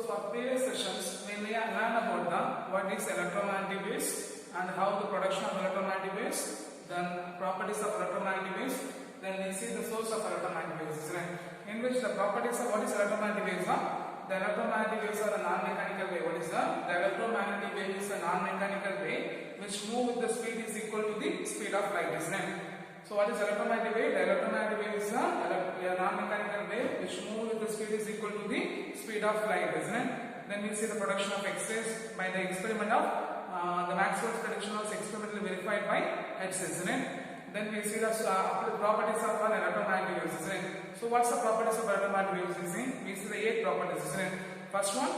for previous sessions, we learn about the what is electromagnetic waves and how the production of electromagnetic waves, then properties of electromagnetic waves, then we see the source of electromagnetic waves, right? In which the properties of what is electromagnetic waves are? The electromagnetic waves are a non-mechanical wave. What is that? The electromagnetic wave is a non-mechanical wave which move with the speed is equal to the speed of light, isn't it? So what is electromagnetic wave? The electromagnetic wave is a non-mechanical wave which move with the speed is equal to the speed of light, isn't it? Then we see the production of X-rays by the experiment of the Maxwell's prediction was experimentally verified by Hertz, isn't it? Then we see the properties of an electromagnetic waves, isn't it? So what's the properties of electromagnetic waves? We see the 8 properties, isn't it? First one,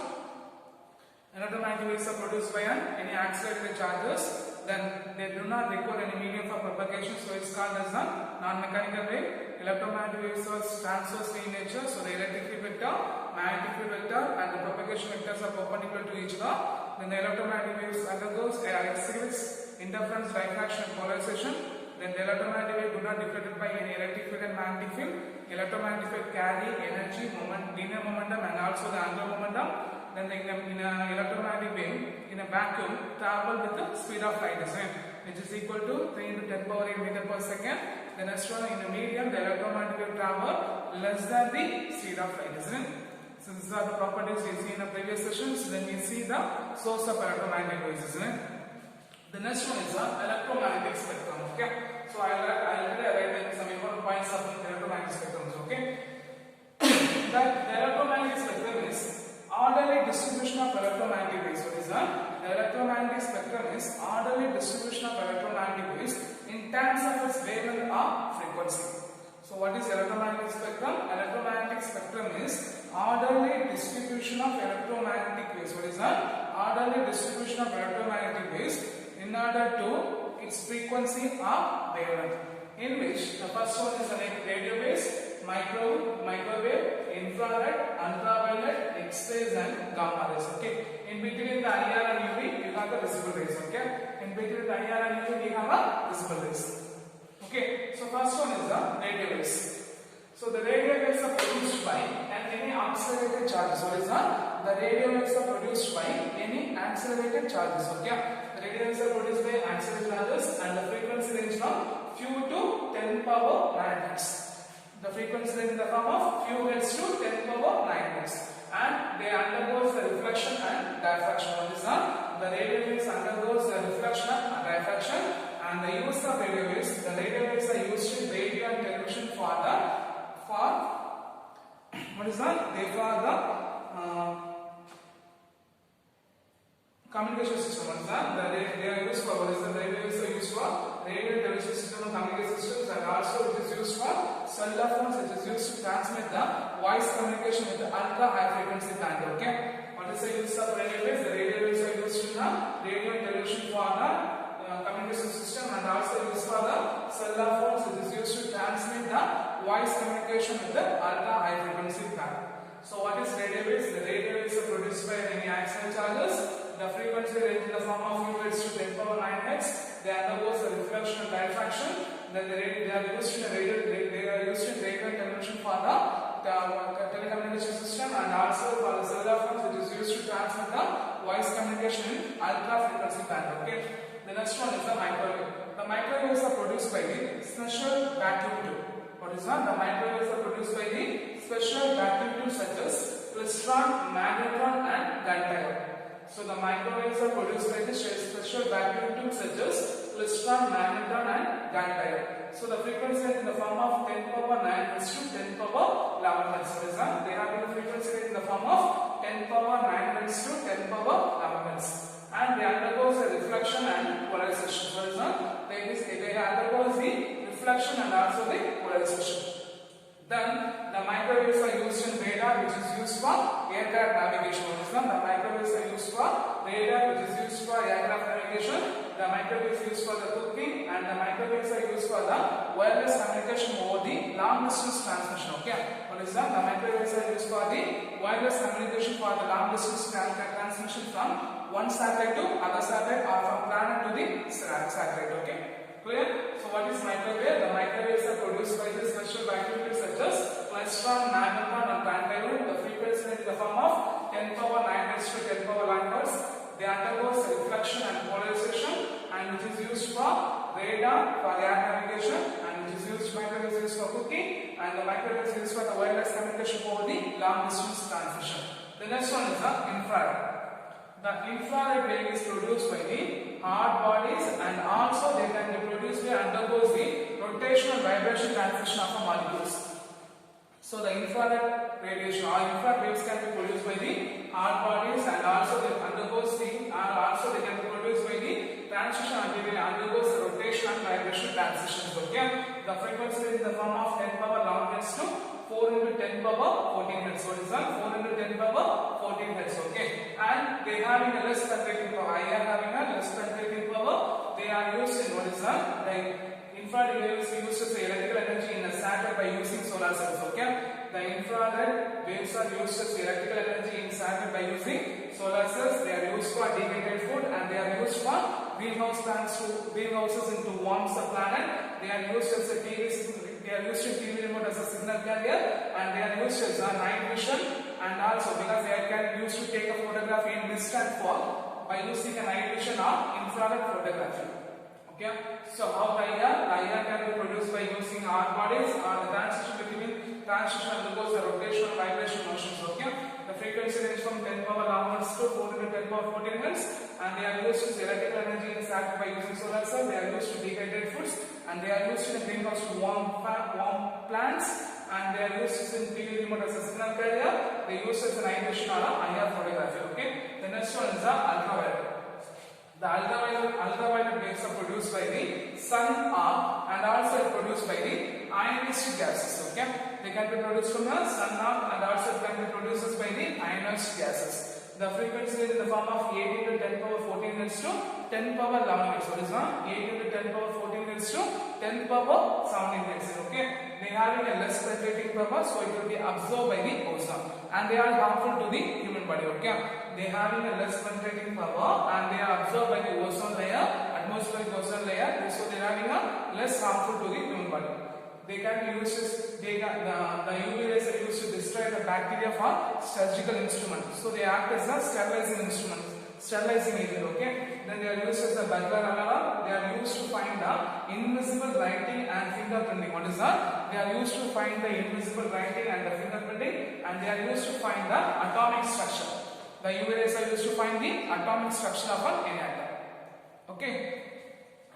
electromagnetic waves are produced by any accelerated charges. Then they do not require any medium for propagation, so it's called as a non-mechanical wave. Electromagnetic waves are transverse in nature, so the electric field vector, magnetic field vector, and the propagation vectors are perpendicular to each other. Then the electromagnetic waves undergoes exhibits interference, diffraction, and polarization. Then the electromagnetic wave do not deflected by any electric field and magnetic field. Electromagnetic field carry energy, linear momentum, and also the angular momentum. Then in a electromagnetic wave in a vacuum travel with the speed of light, which is equal to 3 into 10 power 8 meter per second. The next one, in a medium, the electromagnetic wave travel less than the speed of light, isn't it? So these are the properties we see in the previous sessions. Then we see the source of electromagnetic waves, isn't it? The next one is the electromagnetic spectrum. Okay, so I'll write some important points of the electromagnetic spectrums. Okay, that the electromagnetic spectrum is orderly distribution of electromagnetic waves. What is that? The electromagnetic spectrum is orderly distribution of electromagnetic waves in terms of its wavelength or frequency. So what is electromagnetic spectrum? Electromagnetic spectrum is orderly distribution of electromagnetic waves. What is that? Orderly distribution of electromagnetic waves in order to its frequency or wavelength. In which the first one is the radio waves, microwave, infrared, ultraviolet, X-rays and gamma rays. Okay. In between the IR and UV, you have the visible rays. Okay. In between the IR and UV, we have a visible rays. Okay. So first one is the radio waves. So the radio waves are produced by any accelerated charges. What is that? The radio waves are produced by any accelerated charges. Okay. The radio waves are produced by accelerated charges and the frequency range from few to 10 power 9 hertz. The frequency range in the form of few hertz to 10 power 9 hertz. And they undergoes the reflection and diffraction. What is that? The radio waves undergoes the reflection and diffraction. And the use of radio waves, the radio waves are used in radio and television for what is that? They for the communication system. What is that? They are used for what is the radio waves are used for radio and television system and communication systems, and also it is used for cellular phones. It is used to transmit the voice communication with the ultra high frequency band. Okay. What is the use of radio waves? The radio waves are used in the radio and television for the communication system, and also used for the cellular phones. It is used to transmit the voice communication with the ultra high frequency band. So what is radio waves? The radio waves are produced by any accelerated charges. The frequency range in the form of few hertz to 10 power 9 hertz. They undergoes the reflection and diffraction. Then they are used in radio and television for the telecommunication system, and also for the cellular phones. It is used to transmit the voice communication in ultra frequency band. Okay. The next one is the microwave. The microwaves are produced by the special vacuum tube. What is that? The microwaves are produced by the special vacuum tube such as klystron, magnetron, and gunpowder. So the microwaves are produced by the special vacuum tube such as klystron, magnetron, and gunpowder. So the frequency range in the form of 10 power 9 hertz to 10 power 11 hertz. What is that? They have the frequency range in the form of 10 power 9 hertz to 10 power 11 hertz. And they undergoes the reflection and polarization. What is that? They undergoes the reflection and also the polarization. Then the microwaves are used in radar, which is used for aircraft navigation. What is that? The microwaves are used for radar, which is used for aircraft navigation. The microwaves are used for the cooking, and the microwaves are used for the wireless communication over the long distance transmission. Okay. What is that? The microwaves are used for the wireless communication for the long distance transmission from one satellite to other satellite, or from planet to the satellite. Okay. Clear? So what is microwave? The microwaves are produced by the special vacuum tubes such as klystron, magnetron, and gunpowder. The frequency range in the form of 10 power 9 raised to 10 power 9 hertz. They undergoes reflection and polarization, and which is used for radar, for air navigation, and which is used microwave is used for cooking, and the microwave is used for the wireless communication over the long distance transmission. The next one is the infrared. The infrared wave is produced by the hard bodies, and also they can be produced by undergoes the rotational vibration transmission of the molecules. So the infrared radiation or infrared waves can be produced by the hard bodies, and also they undergoes the also they can be produced by the transition until it undergoes the rotation and vibration transitions. Okay, the frequency is in the form of 10 power 11 hertz to 4 into 10 power 14 hertz. So it is 4 into 10 power 14 hertz. Okay, and they having a less penetrating power. I am having a less penetrating power. They are used in what is the infrared waves used as electrical energy in a satellite by using solar cells. Okay, the infrared waves are used as electrical energy in satellite by using solar cells. They are used for dehydrated food, and they are used for greenhouse plants to greenhouses into warms the planet. They are used as a TV. They are used in TV remote as a signal carrier, and they are used as a night vision, and also because they can used to take a photograph in mist and fog by using a night vision or infrared photography. Okay, so how the IR can be produced by using hard bodies, or the transition undergoes the rotational vibration motions. Okay, the frequency range from 10 power 11 hertz to 4 into 10 power 14 hertz, and they are used as electrical energy in satellite by using solar cell. They are used to dehydrated foods, and they are used in a greenhouse to warm plants, and they are used in TV remote as a signal carrier. They are used as an night vision or IR photography. Okay, the next one is the ultraviolet. The ultraviolet waves are produced by the sun arc, and also produced by the ionized gases. Okay, they can be produced from the sun arc, and also can be produced by the ionized gases. The frequency is in the form of 8 into 10 power 14 hertz to 10 power 11 hertz. What is 8 into 10 power 14 hertz to 10 power 17 hertz. Okay, they are having a less penetrating power, so it will be absorbed by the ozone, and they are harmful to the human body. Okay, they are having a less penetrating power, and they are absorbed by the ozone layer, atmospheric ozone layer, so they are having a less harmful to the human body. They can be used as the UV rays are used to destroy the bacteria for surgical instruments. So they act as a sterilizing instrument, sterilizing agent. Okay, then they are used as a burglar alarm. They are used to find the invisible writing and fingerprinting. What is that? They are used to find the invisible writing and the fingerprinting, and they are used to find the atomic structure. The UV rays are used to find the atomic structure of an atom. Okay.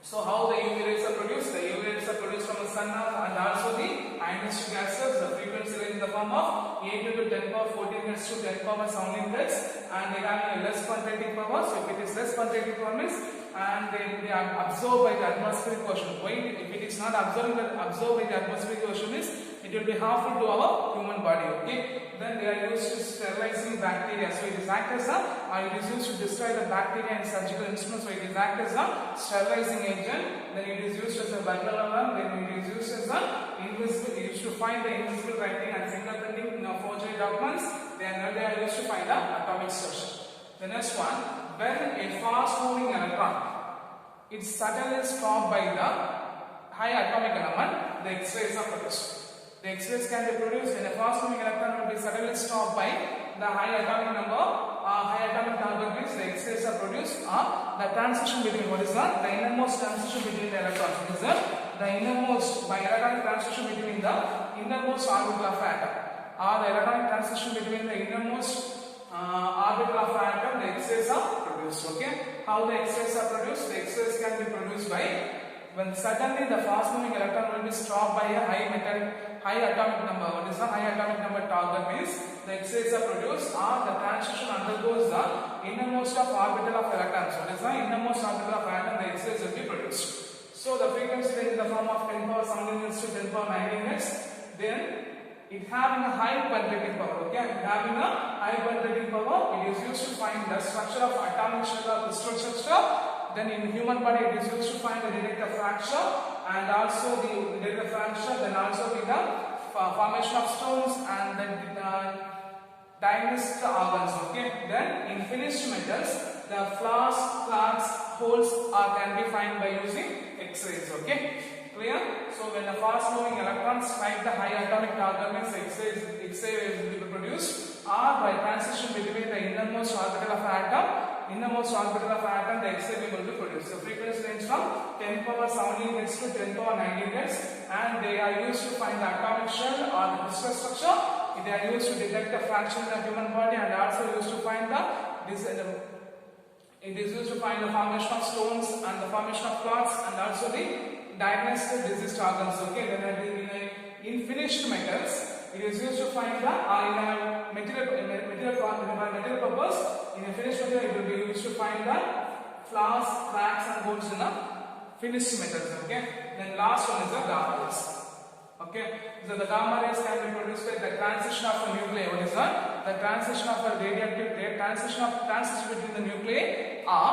So how the UV rays are produced? The UV rays are produced from the sun and also the ionized gases. The frequency range in the form of 8 into 10 power 14 hertz to 10 power 17 hertz, and they have a less penetrating power. So if it is less penetrating power means, and they are absorbed by the atmospheric ocean. Why? If it is not absorbed by the atmospheric ocean means it will be harmful to our human body. Okay. Then they are used to sterilizing bacteria. So it is act as it is used to destroy the bacteria in surgical instruments. So it is act as a sterilizing agent. Then it is used as a burglar alarm. Then it is used as a invisible. It is used to find the invisible writing and fingerprinting in forgery documents. They are used to find the atomic structure. The next one, when a fast-moving electron is suddenly stopped by the high atomic element, the X-rays are produced. The X-rays can be produced when a fast-moving electron will be suddenly stopped by the high atomic number, high atomic target means the X-rays are produced. The transition between what is the innermost transition between the electrons. What is the innermost by electronic transition between the innermost orbital of atom, or the electronic transition between the innermost orbital of atom. The X-rays are produced. Okay, how the X-rays are produced? The X-rays can be produced by when suddenly the fast-moving electron will be stopped by a high atomic number. What is the high atomic number target means? The X-rays are produced, or the transition undergoes the innermost of orbital of electrons. What is the innermost orbital of atom? The X-rays will be produced. So the frequency range in the form of 10 power 17 hertz to 10 power 19 hertz. Then it having a high penetrating power. Okay, it having a high penetrating power. It is used to find the structure of atomic structure, crystal structure. Then in human body it is used to find the detector fracture, and also the detector fracture, then also with the formation of stones, and then diagnosed organs. Okay, then in finished metals the flaws, cracks, holes can be found by using X-rays. Okay, clear? So when the fast moving electrons strike the high atomic target means X-ray will be produced. or by transition between the innermost orbital of atom, the X-ray beam will be produced. So frequency range from 10 power 17 Hz to 10 power 19 Hz, and they are used to find the atomic shell or the crystal structure. They are used to detect the fraction in the human body, and also used to find it is used to find the formation of stones and the formation of clots, and also the diagnosed diseased organs. Okay, then in finished metals, it is used to find the in a material purpose. In a finished material, it will be used to find the flaws, cracks, and holes in the finished metals. Okay, then last one is the gamma rays. Okay, so the gamma rays can be produced by the transition of a nuclei. What is that? The transition of a radioactive transition between the nuclei or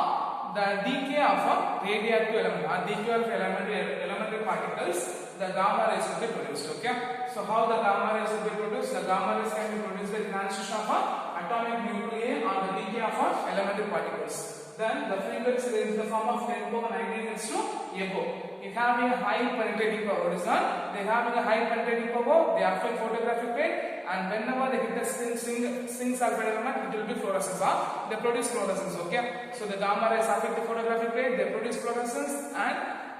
the decay of a radioactive element or decay of elementary particles. The gamma rays will be produced. Okay, so how the gamma rays will be produced? The gamma rays can be produced by the transition of a atomic nuclei or the decay of a elementary particles. Then the frequency is in the form of 10 power 19 Hz to above. It having a high penetrating power. Is not? They having a high penetrating power. They affect photographic plate, and whenever they hit the zinc sulfide element, it will be fluorescence. They produce fluorescence. Okay. So the gamma rays affect the photographic plate. They produce fluorescence, and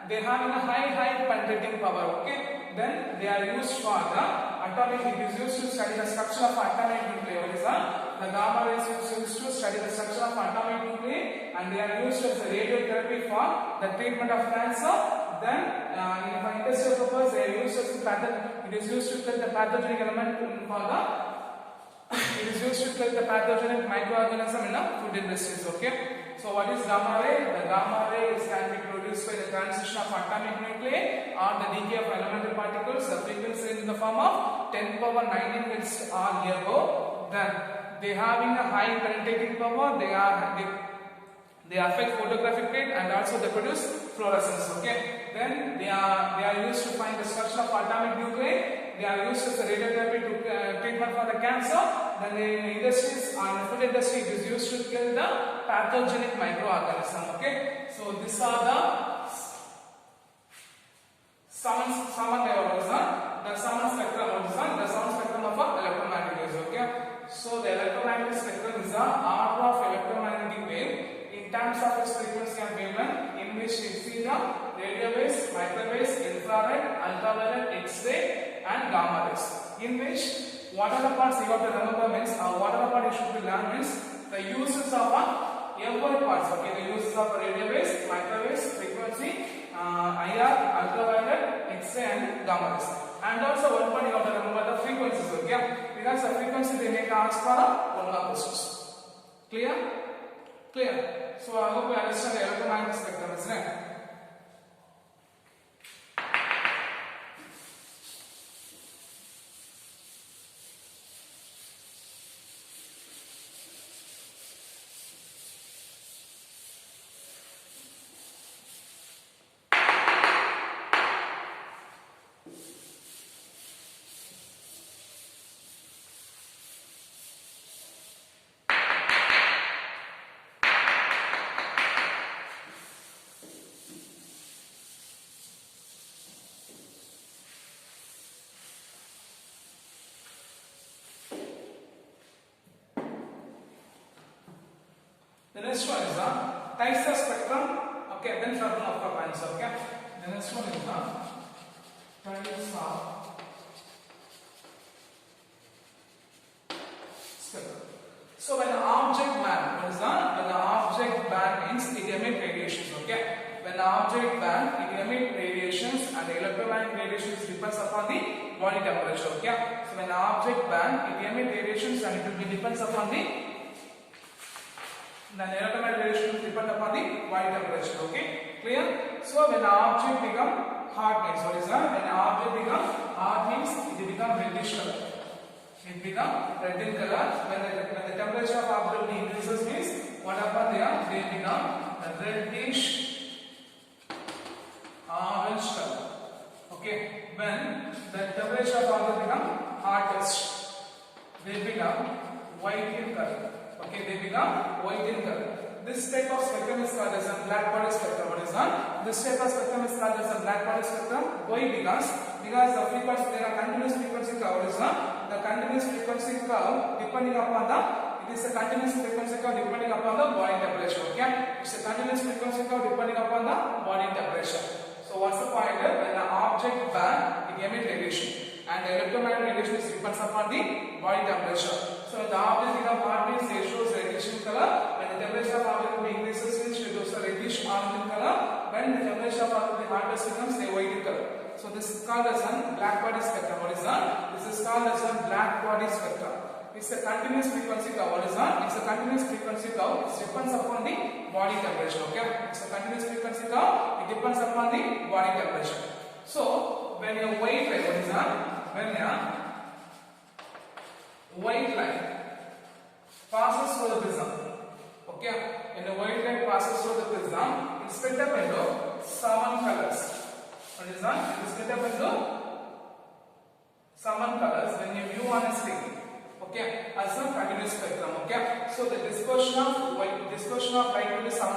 they having a high penetrating power. Okay. Then they are used for the atomic. It is used to study the structure of atomic nuclei. What is that? The gamma rays is used to study the structure of atomic nuclei, and they are used as a radiotherapy for the treatment of cancer. Then, for industrial purpose, they are used as it is used to kill the pathogenic element for the. It is used to kill the pathogenic microorganism in the food industries. Okay. So, what is gamma ray? The gamma ray can be produced by the transition of atomic nuclei or the decay of elementary particles. The frequency is in the form of 10 power 19 Hz or above. Then they having a high penetrating power. They affect photographic plate, and also they produce fluorescence. Okay. Then they are used to find the structure of atomic nuclei. They are used as a radiotherapy to treatment for the cancer. Then in industries, in the food industry, it is used to kill the pathogenic microorganism. Okay. So these are the sound spectrum of electromagnetic waves. Okay. So the electromagnetic spectrum is the order of electromagnetic wave in terms of its frequency and wavelength, in which we see the radio waves, microwaves, infrared, ultraviolet, X-ray, and gamma rays. In which what are the parts you have to remember means, what are the parts you should learn means the uses of every parts. Okay, the uses of radio waves, microwaves, frequency, IR, ultraviolet, X-ray, and gamma rays. And also one part you have to remember the frequencies. Okay, because the frequency they may ask for one more questions. Clear? Clear. So I hope you understand the electromagnetic spectrum, isn't it? The next one is the types of spectrum. Okay, then certain of the points. Okay, the next one is the types of spectrum. So when the object band, what is that? When the object band means it emits radiations. Okay, when the object band it emits radiations, and the electromagnetic radiations depends upon the body temperature. Okay, so when the object band it emits radiations, and it will be depends upon the electromagnetic radiation depend upon the body temperature. Okay, clear? So when the object become hot means what is that? When the object become hot means it become reddish color. It become red in color. When the temperature of object increases means what happen there? They become reddish orange color. Okay, when the temperature of object become hottest, they become white in color. Okay, they become white in color. This type of spectrum is called as a black body spectrum. What is that? This type of spectrum is called as a black body spectrum. Why? Because the frequency, there are continuous frequency curve. What is that? The continuous frequency curve depending upon the, it is a continuous frequency curve depending upon the body temperature. Okay, it's a continuous frequency curve depending upon the body temperature. So what's the point? When the object band, it emits radiation, and the electromagnetic radiation depends upon the body temperature. So when the object becomes hot, means it shows reddish in color. When the temperature of object increases, means it shows a reddish orange in color. When the temperature of object hottest becomes a white in color. So this is called as a black body spectrum. What is that? This is called as a black body spectrum. It's a continuous frequency curve. What is that? It's a continuous frequency curve. It depends upon the body temperature. Okay, it's a continuous frequency curve. It depends upon the body temperature. So when your white light, what is that? When your white light passes through the prism, okay, when the white light passes through the prism, it's split up into 7 colors. What is that? It is split up into 7 colors when you view on a screen. Okay, as a continuous spectrum. Okay, so the dispersion of light into 7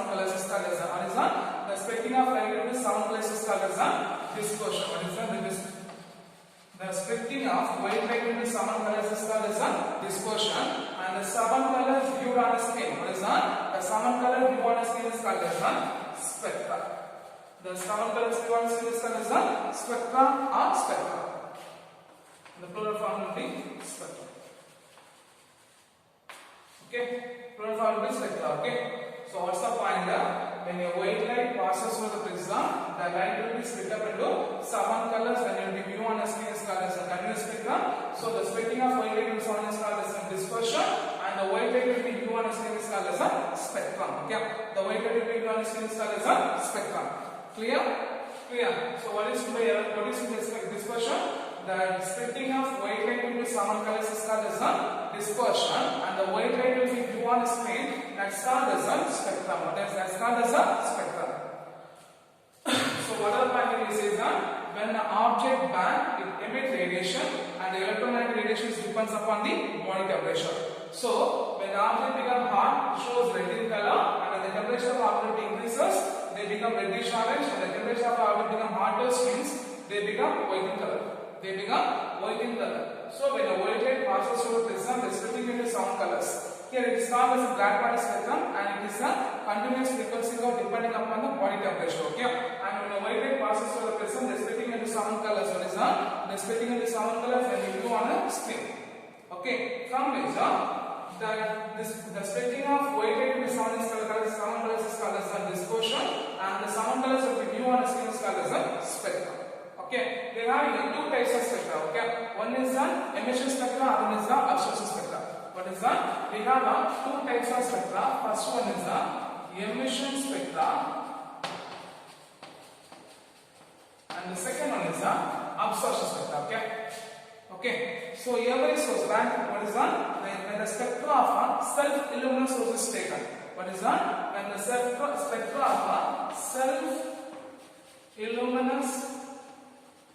colors is called as a, the splitting of light into 7 colors is called as a dispersion. What is that? The splitting of white light into 7 colors is called as a dispersion, and the 7 colors viewed on a screen. What is that? The 7 colors viewed on a screen is called as a spectra. The 7 colors viewed on a screen is called as a spectra or spectra. The plural form will be spectra. Okay, plural form will be spectra. Okay, so what's the point? When your white light passes through the prism, the light will be split up into 7 colors. When you will view on a screen is called as a continuous spectrum. So the splitting of white light into 7 is called as a dispersion, and the white light will be viewed on a screen is called as a spectrum. Okay, the white light will be viewed on a screen is called as a spectrum. Clear? Clear. So what is dispersion? The splitting of white light into 7 colors is called as a dispersion, and the white light will be viewed on a screen, that's called as a spectrum. That's called as a spectrum. So what are the point is that when the object band, it emits radiation, and the electromagnetic radiation depends upon the body temperature. So when the object becomes hot, it shows red in color, and when the temperature of the object increases, they become reddish orange, and the temperature of the object becomes hotter, means they become white in color. They become white in color. So when the white light passes through the prism, it is splitting into 7 colors. Here it is called as a black body spectrum, and it is a continuous frequency curve depending upon the body temperature. Okay, and when the white light passes through the prism, it is splitting into 7 colors. What is that? It is splitting into 7 colors when you view on a screen. Okay, from which the splitting of white light into 7 colors is called as a dispersion, and the 7 colors that we view on a screen is called as a spectrum. Okay, they have 2 types of spectra. Okay, one is the emission spectra, other one is the absorption spectra. What is that? We have 2 types of spectra. First one is the emission spectra, and the second one is the absorption spectra. Okay, okay. So every source, what is that? When the spectra of a self-illuminant source is taken. What is that? When the spectra of a self-illuminous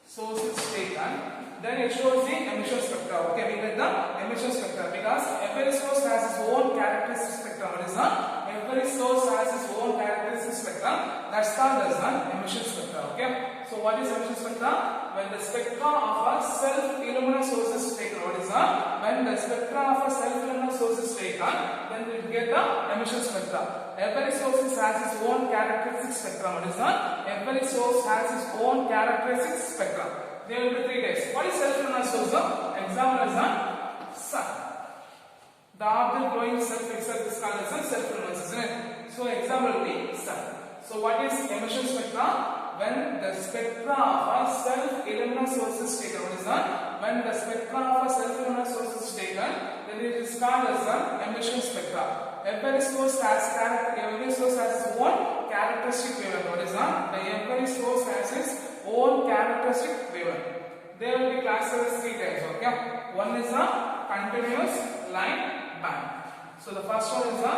source is taken, then it shows the emission spectra. Okay, we get the emission spectra because every source has its own characteristic spectrum. What is that? Every source has its own characteristic spectrum. That's called as an emission spectra. Okay, so what is emission spectra? When the spectra of a self-illuminant source is taken. What is that? When the spectra of a self-illuminant source is taken, then we get the emission spectra. Every source has its own characteristic spectrum. What is that? Every source has its own characteristic spectrum. There will be 3 types. What is self-illuminant source? Example is the sun. The object glowing self itself is called as a self-illuminance, isn't it? So example will be sun. So what is emission spectra? When the spectra of a self-illuminant source is taken. What is that? When the spectra of a self-illuminant source is taken, then it is called as an emission spectra. Every source has its own characteristic wavelength. What is that? Every source has its own characteristic wavelength. They will be classified as 3 types. Okay, one is a continuous line band. So the first one is a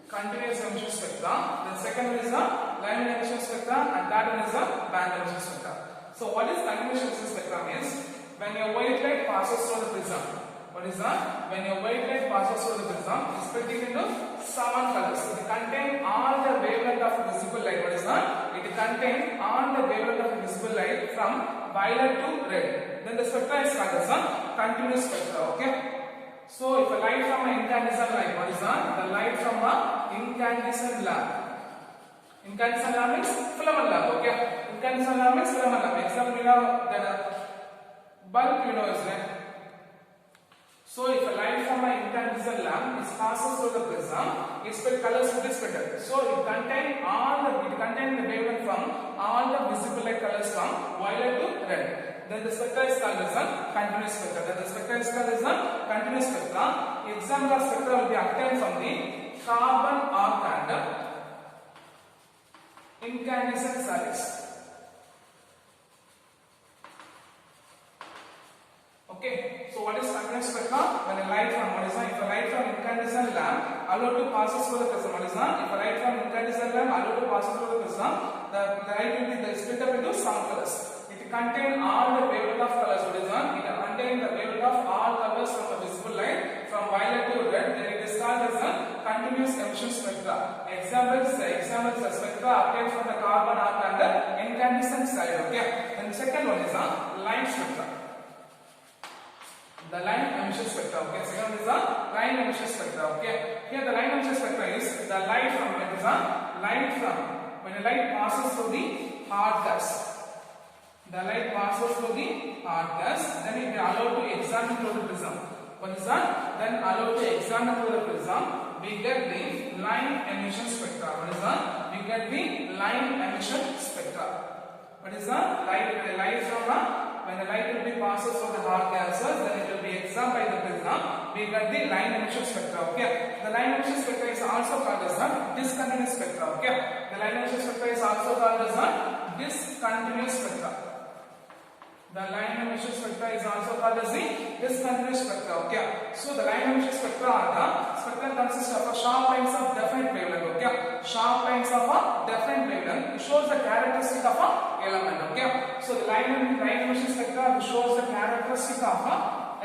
continuous emission spectra. The second one is a line emission spectra, and that one is a band emission spectra. So what is continuous emission spectrum is when your white light passes through the prism. What is that? When a white light passes through the prism, it is split into 7 colors. It contains all the wavelength of visible light. What is that? It contains all the wavelength of visible light from violet to red. Then the spectra is called as a continuous spectra. Okay. So if a light from an incandescent light, what is that? The light from a incandescent lamp. Incandescent lamp means filament lamp. Okay. Incandescent lamp means filament lamp. Example, you know the bulb, you know, is right. So if a light from an incandescent lamp is passes through the prism, its colors will be split. So it contains the wavelength from all the visible light colors from violet to red. Then the spectra is called as a continuous spectra. Example of spectra will be obtained from the carbon arc and incandescent salis. Okay, so what is continuous spectra? When a light from if a light from incandescent lamp allowed to pass through the prism, if a light from incandescent lamp allowed to pass through the prism, the light will be split up into some colors. It contains all the wavelength of colors. It contains the wavelength of all colors from the visible light from violet to red. Then it is called as a continuous emission spectra. Examples are spectra obtained from the carbon arc and the incandescent side. Okay, and the second one is a line spectra. The line emission spectra. Okay, second is the line emission spectra. Okay, here the line emission spectra is the light from when a light passes through the hard gas. The light passes through the hard gas, then it is allowed to examine through the prism. What is that? Then allowed to examine through the prism, we get the line emission spectra. What is that? We get the line emission spectra. What is that? When the light will be passes through the hard gases, then it will be examined by the prism. We get the line emission spectra. Okay. The line emission spectra is also called as a discontinuous spectra. Okay. The line emission spectra is also called as a discontinuous spectra. The line emission spectra is also called as the discontinuous spectra. Okay. So the line emission spectra consists of a sharp lines of definite wavelength. Okay. Sharp lines of a definite wavelength. It shows the characteristic of a element. Okay. So the line emission spectra shows the characteristic of a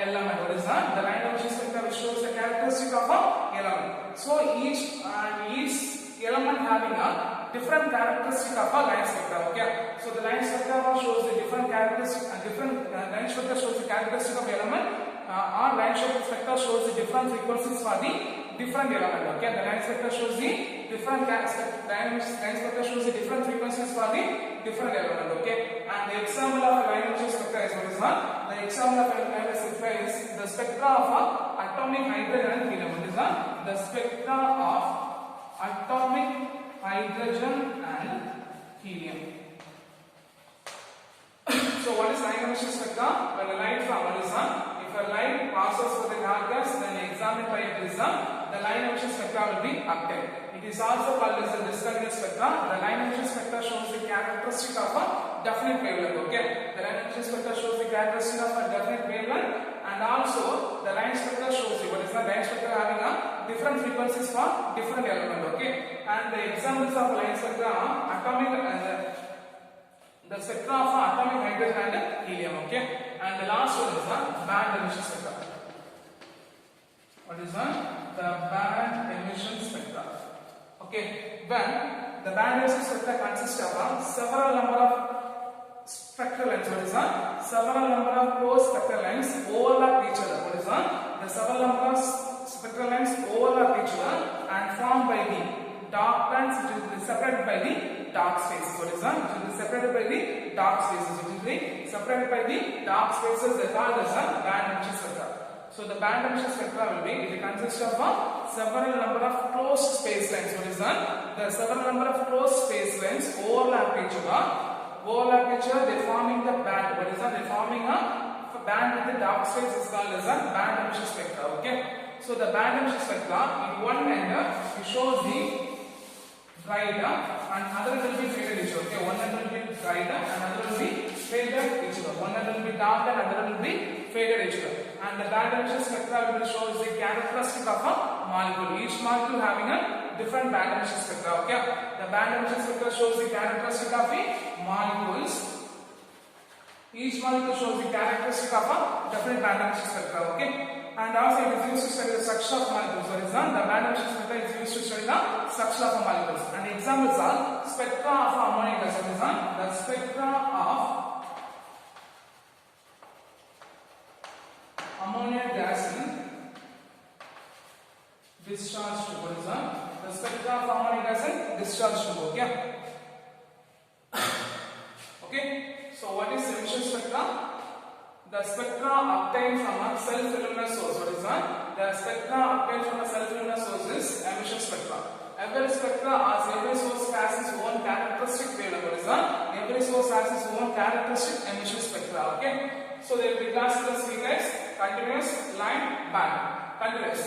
element. What is that? The line emission spectra shows the characteristic of a element. So each element having a different characteristic of a line spectra. Okay. So the line spectra shows the different characteristic line spectra shows the characteristic of element. Or line spectra shows the different frequencies for the different element. Okay. The line spectra shows the different line spectra shows the different frequencies for the different element. Okay. And the example of line spectra is what is that? The example of line spectra is the spectra of atomic hydrogen and helium. What is that? The spectra of atomic hydrogen and helium. So what is line emission spectra? When a light from if a light passes through the hard gas, then examined by a prism, the line emission spectra will be obtained. It is also called as a discontinuous spectra. The line emission spectra shows the characteristic of a definite wavelength. Okay, the line emission spectra shows the characteristic of a definite wavelength, and also the line spectra shows you what is the line spectra having a different frequencies for different element. Okay, and the examples of line spectra the spectra of atomic hydrogen and helium. Okay, and the last one is the band emission spectra. What is that? The band emission spectra. Okay, when the band emission spectra consists of several number of spectral lines. What is that? Several number of close spectral lines overlap each other. What is that? The several number of spectral lines overlap each other and formed by the dark bands which will be separated by the dark spaces. What is that? Which will be separated by the dark spaces. Which will be separated by the dark spaces. They are called as a band emission spectra. So the band emission spectra will be, it consists of several number of closed space lines. What is that? The several number of closed space lines overlap each other. They forming the band. What is that? They forming a band with the dark space is called as a band emission spectra. Okay. So the band emission spectra, in one end it shows the bright and other will be faded each other. Okay. One end will be bright and other will be faded each other. One end will be dark and other will be faded each other. And the band emission spectra will shows the characteristic of a molecule. Each molecule having a different band emission spectra. Okay. The band emission spectra shows the characteristic of the molecules. Each molecule shows the characteristic of a different band emission spectra. Okay. And also it is used to study the structure of molecules. For example, the band emission spectra is used to study the structure of molecules. And examples are spectra of ammonia gas. For example, the spectra of ammonia gas in discharge tube. For example, the spectra of ammonia gas in discharge tube. Okay. Okay. So what is emission spectra? The spectra obtained from a self-luminous source. What is that? The spectra obtained from a self-luminous source is emission spectra. Every spectra, as every source has its own characteristic wavelength. What is that? Every source has its own characteristic emission spectra. Okay. So they will be classified as three types: continuous, line, band. Continuous.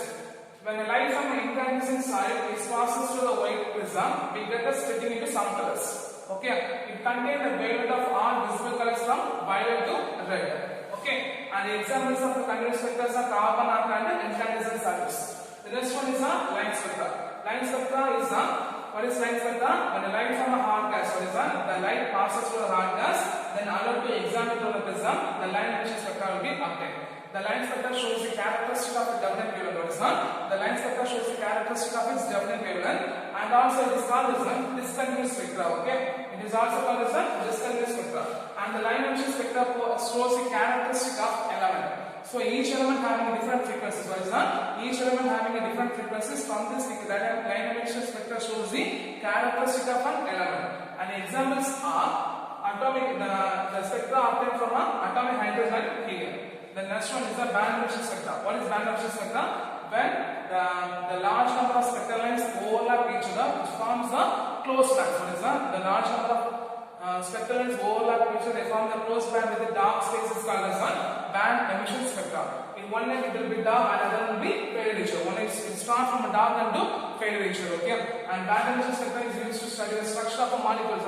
When a light from an incandescent side is passes through the white prism, we get a splitting into some colors. Okay. It contains the wavelength of all visible colors from violet to red. Okay, and the examples of the continuous spectra are carbon arc and incandescent solids. The next one is a line spectra. Line spectra is what is line spectra? When a light from a hard gas, what is the light passes through a hard gas, then allowed to examine through the prism, the line emission spectra will be obtained. The line spectra shows the characteristic of a definite wavelength. What is the line spectra shows the characteristic of its definite wavelength, and also it is called as a discontinuous spectra. Okay, it is also called as a discontinuous spectra. And the line emission spectra shows the characteristic of element. So each element having different frequencies. What is that? Each element having a different frequencies. From this, that line emission spectra shows the characteristic of an element. And examples are atomic, the spectra obtained from an atomic hydrogen and helium. The next one is the band emission spectra. What is band emission spectra? When the large number of spectral lines overlap each other, which forms the closed band. What is that? The large number of spectral lines overlap each other, they form the closed band with the dark spaces called as band emission spectra. In one end it will be dark and other will be faded each other. One is it starts from a dark and to faded each other. Okay, and band emission spectra is used to study the structure of a molecules.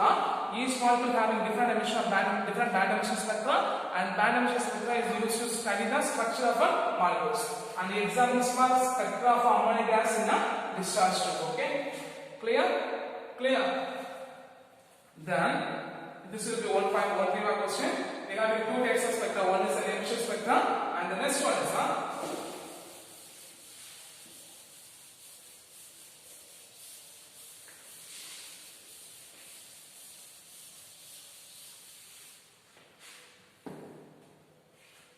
Each molecule having different emission of different band emission spectra, and band emission spectra is used to study the structure of a molecules. And the examples for spectra of ammonia gas in a discharge tube. Okay, clear? Clear? Then this will be 1.1 question. We have two types of spectra. One is an emission spectra, and the next one is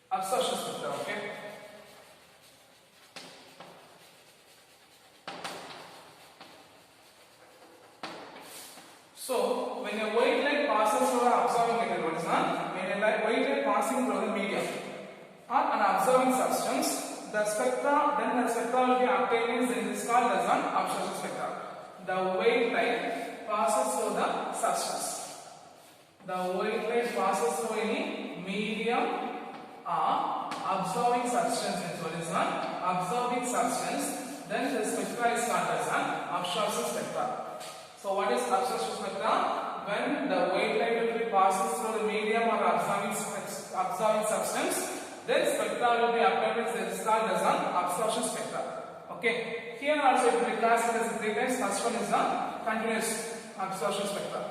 absorption spectra. Okay. So when a white light passes through an absorbing material, what is that? When a white light passing through the medium or an absorbing substance, the spectra will be obtained. Then this is called as an absorption spectra. The white light passes through the substance. The white light passes through any medium or absorbing substance. What is that? Absorbing substance. Then the spectra is called as an absorption spectra. So what is absorption spectra? When the white light will be passes through the medium or absorbing substance, then spectra will be obtained. This is called as an absorption spectra. Okay. Here also it will be classified as three types. First one is the continuous absorption spectra.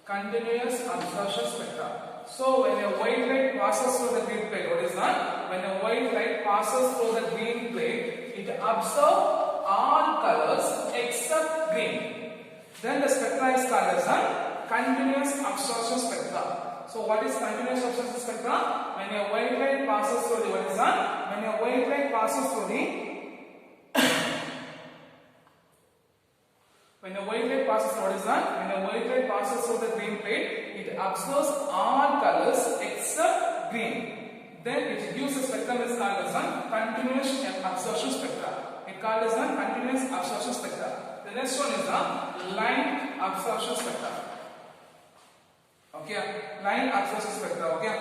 Continuous absorption spectra. So when a white light passes through the green plate, what is that? When a white light passes through the green plate, it absorbs all colors except green. Then the spectra is called as a continuous absorption spectra. So what is continuous absorption spectra? When a white light passes through the, what is that? When a white light passes through the when a white light passes through, what is that? When a white light passes through the green plate, it absorbs all colors except green. Then it gives a spectrum is called as a continuous absorption spectra. It called as a continuous absorption spectra. The next one is the line absorption spectra. Okay, line absorption spectra. Okay,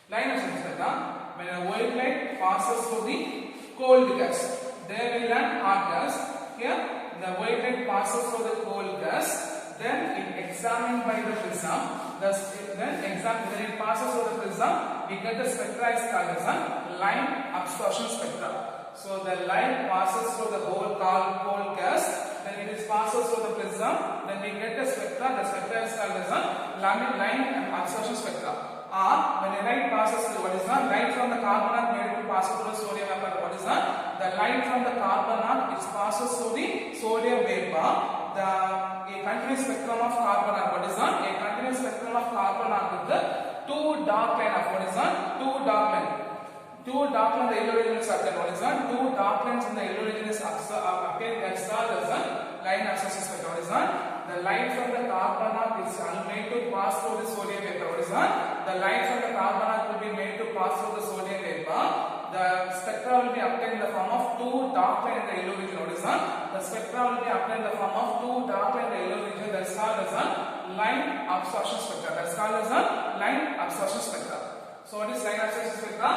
line absorption spectra. When a white light passes through the cold gas, there will land hot gas. Here, the white light passes through the cold gas. Then it examined by the prism. When it passes through the prism, we get the spectra is called as a line absorption spectra. So the light passes through the whole cold gas, then it is passes through the prism, then we get the spectra. The spectra is called as a line absorption spectra. or when a light passes through, what is the light from the carbon arc made to pass through the sodium vapor, what is the light from the carbon arc which passes through the sodium vapor, a continuous spectrum of carbon arc, what is a continuous spectrum of carbon arc with the two dark line of, what is two dark line, the yellow region is obtained, what is two dark lines in the yellow region is obtained, that's called as a line absorption spectrum, what is the light from the carbon arc is made to pass through the sodium vapor, what is the light from the carbon arc will be made to pass through the sodium vapor. The spectra will be obtained in the form of two dark line in the yellow region, what is the spectra will be obtained in the form of two dark line in the yellow region, that's called as a line absorption spectra, that's called as a line absorption spectra. So what is line absorption spectra?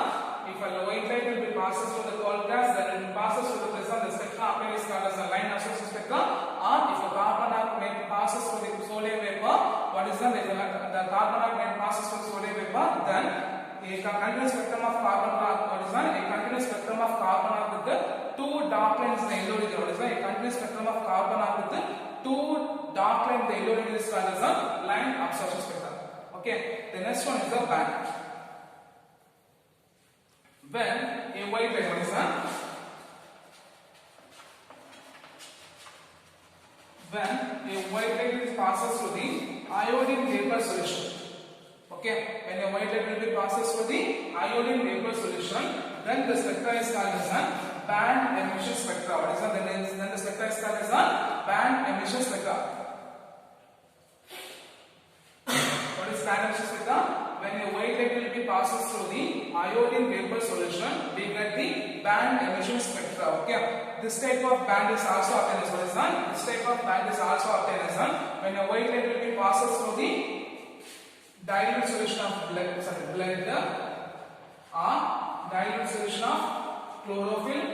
If a white light will be passes through the cold gas, then it passes through the prism, the spectra obtained is called as a line absorption spectra. Or if a carbon arc passes through the sodium vapor, what is the carbon arc passes through sodium vapor, then a continuous spectrum of carbon arc, what is a continuous spectrum of carbon arc with the two dark lines in the yellow region, what is a continuous spectrum of carbon arc with the two dark lines in the yellow region is called as a line absorption spectra. Okay, the next one is the band. When a white light, what is that? When a white light passes through the iodine vapor solution. Okay, when a white light will be passes through the iodine vapor solution, then the spectra is called as a band emission spectra. What is that? Then the spectra is called as a band emission spectra. What is band emission spectra? When a white light will be passes through the iodine vapor solution, we get the band emission spectra. Okay, this type of band is also obtained as what is done. This type of band is also obtained as done when a white light will be passes through the dilute solution of blood, dilute solution of chlorophyll,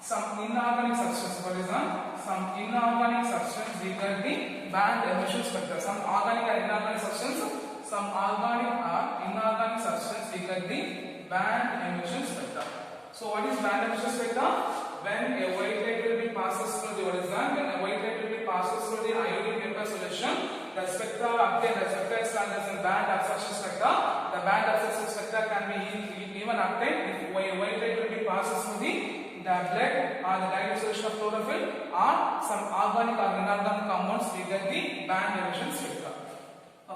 some inorganic substance. What is that? Some inorganic substance, we get the band emission spectra. Some organic or inorganic substance, some organic or inorganic substance, we get the band emission spectra. So what is band emission spectra? When a white light will be passes through the, what is that? When a white light will be passes through the iodine vapor solution, the spectra obtained, the spectra is called as a band absorption spectra. The band absorption spectra can be even obtained if a white light will be passes through the blood or the dilute solution of chlorophyll or some organic or inorganic compounds, we get the band emission spectra.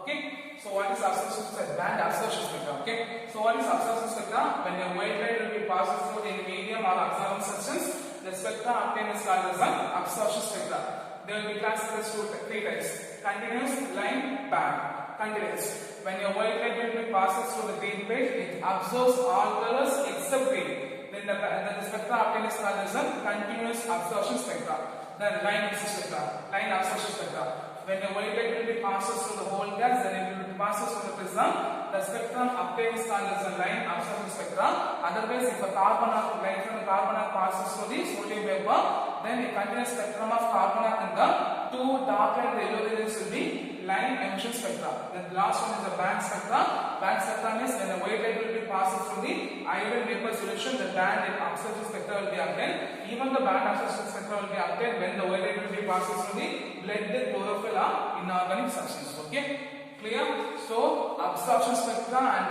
Okay, so what is absorption spectra? Band absorption spectra. Okay, so what is absorption spectra? When a white light will be passes through the medium or absorbent substance, the spectra obtained is called as an absorption spectra. They will be classified as three types: continuous, line, band. Continuous. When a white light will be passes through the green plate, it absorbs all colors except green. Then the spectra obtained is called as a continuous absorption spectra. Then line spectra, line absorption spectra. When the white light will be passes through the whole gas, then it will be passes through the prism. The spectrum obtained is called as a line absorption spectra. Otherwise, if a carbon arc light from the carbon arc passes through the sodium vapor, then a continuous spectrum of carbon arc in the two dark and yellow regions will be line emission spectra. Then the last one is the band spectra. Band spectra means when the white light will be passing through the iodine vapor solution, the band absorption spectra will be obtained. Even the band absorption spectra will be obtained when the white light will be passing through the blood, chlorophyll or inorganic substance. Okay, clear? So absorption spectra and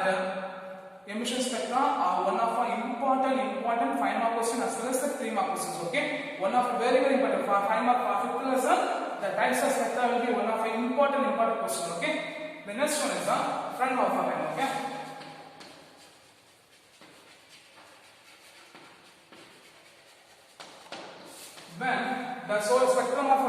emission spectra are one of our important 5 mark question as well as the 3 mark questions. Okay, one of very important for 5 mark for 5th lesson. The types of spectra will be one of the important question. Okay, the next one is the Fraunhofer line. Okay, when the solar spectrum of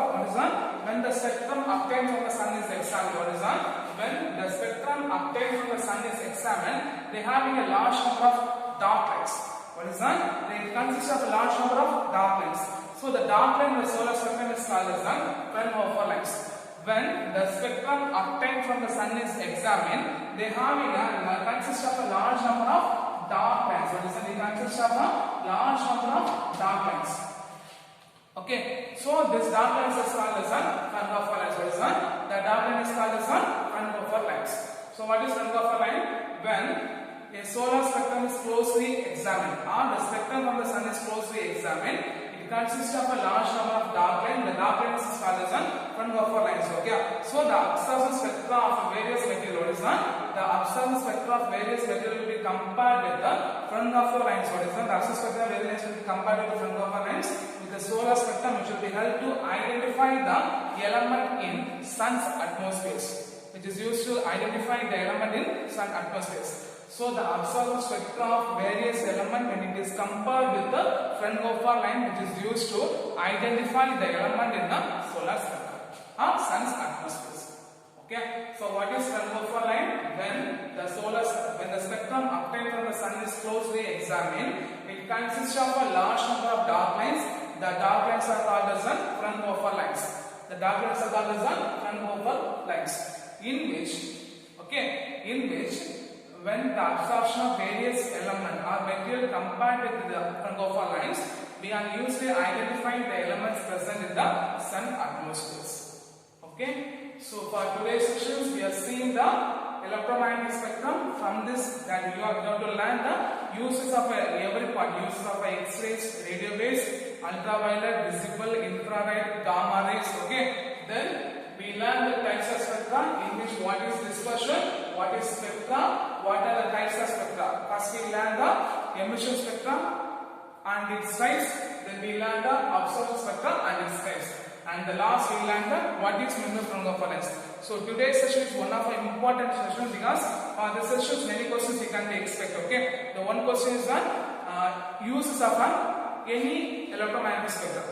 when the spectrum obtained from the sun is examined, what is that? When the spectrum obtained from the sun is examined, they having a large number of dark lights. What is that? They consist of a large number of dark lines. So the dark line in the solar spectrum is called as Fraunhofer lines. When the spectrum obtained from the sun is examined, they having a consist of a large number of dark lines. What is that? They consist of a large number of dark lines. Okay, so this dark line is called as Fraunhofer lines. What is that? The dark line is called as Fraunhofer lines. So what is Fraunhofer line? When a solar spectrum is closely examined, or the spectrum from the sun is closely examined, it consists of a large number of dark lines. The dark line is called as Fraunhofer Fraunhofer lines. Okay, so the absorption spectra of various material, what is that? The absorption spectra of various material will be compared with the Fraunhofer lines. What is that? The absorption spectra of various will be compared with the Fraunhofer lines with the solar spectrum, which will be helped to identify the element in sun's atmospheres, which is used to identify the element in sun atmospheres. So the absorption spectra of various element, when it is compared with the Fraunhofer line, which is used to identify the element in the solar spectrum or sun's atmospheres. Okay, so what is Fraunhofer line? When the spectrum obtained from the sun is closely examined, it consists of a large number of dark lines. The dark lines are called as Fraunhofer lines. The dark lines are called as Fraunhofer lines, in which when the absorption of various element or material compared with the Fraunhofer lines, we are usually identifying the elements present in the sun atmospheres. Okay, so for today's sessions we are seeing the electromagnetic spectrum. From this, that you are going to learn the uses of every part, uses of X-rays, radio waves, ultraviolet, visible, infrared, gamma rays. Okay, then we learn the types of spectra, in which what is dispersion, what is spectra, what are the types of spectra. First we learn the emission spectra and its types, then we learn the absorption spectra and its types, and the last we learn the what is meant from the lens. So today's session is one of the important sessions, because this session many questions you can expect. Okay, the one question is that uses of any electromagnetic spectrum.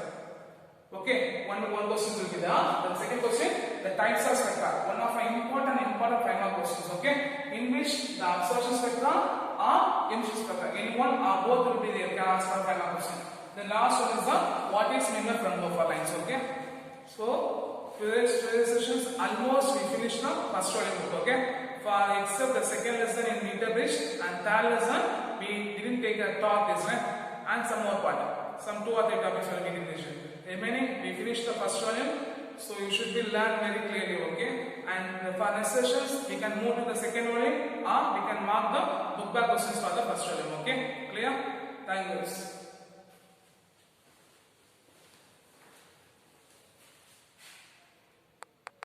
Okay, one question will be there. The second question, the types of spectra. One of the important primer questions. Okay, in which the absorption spectra or emission spectra, any one or both will be there. Can ask for primer question. The last one is the what is meant by Fraunhofer lines. Okay, so today's sessions almost we finished the first volume book. Okay, for except the second lesson in meter bridge and third lesson we didn't take a talk this one, and some more part, some 2 or 3 topics will be in this. Remaining, we finished the first volume, so you should be learned very clearly. Okay, and for next sessions we can move to the second volume, or we can mark the book back questions for the first volume. Okay, clear? Thank you.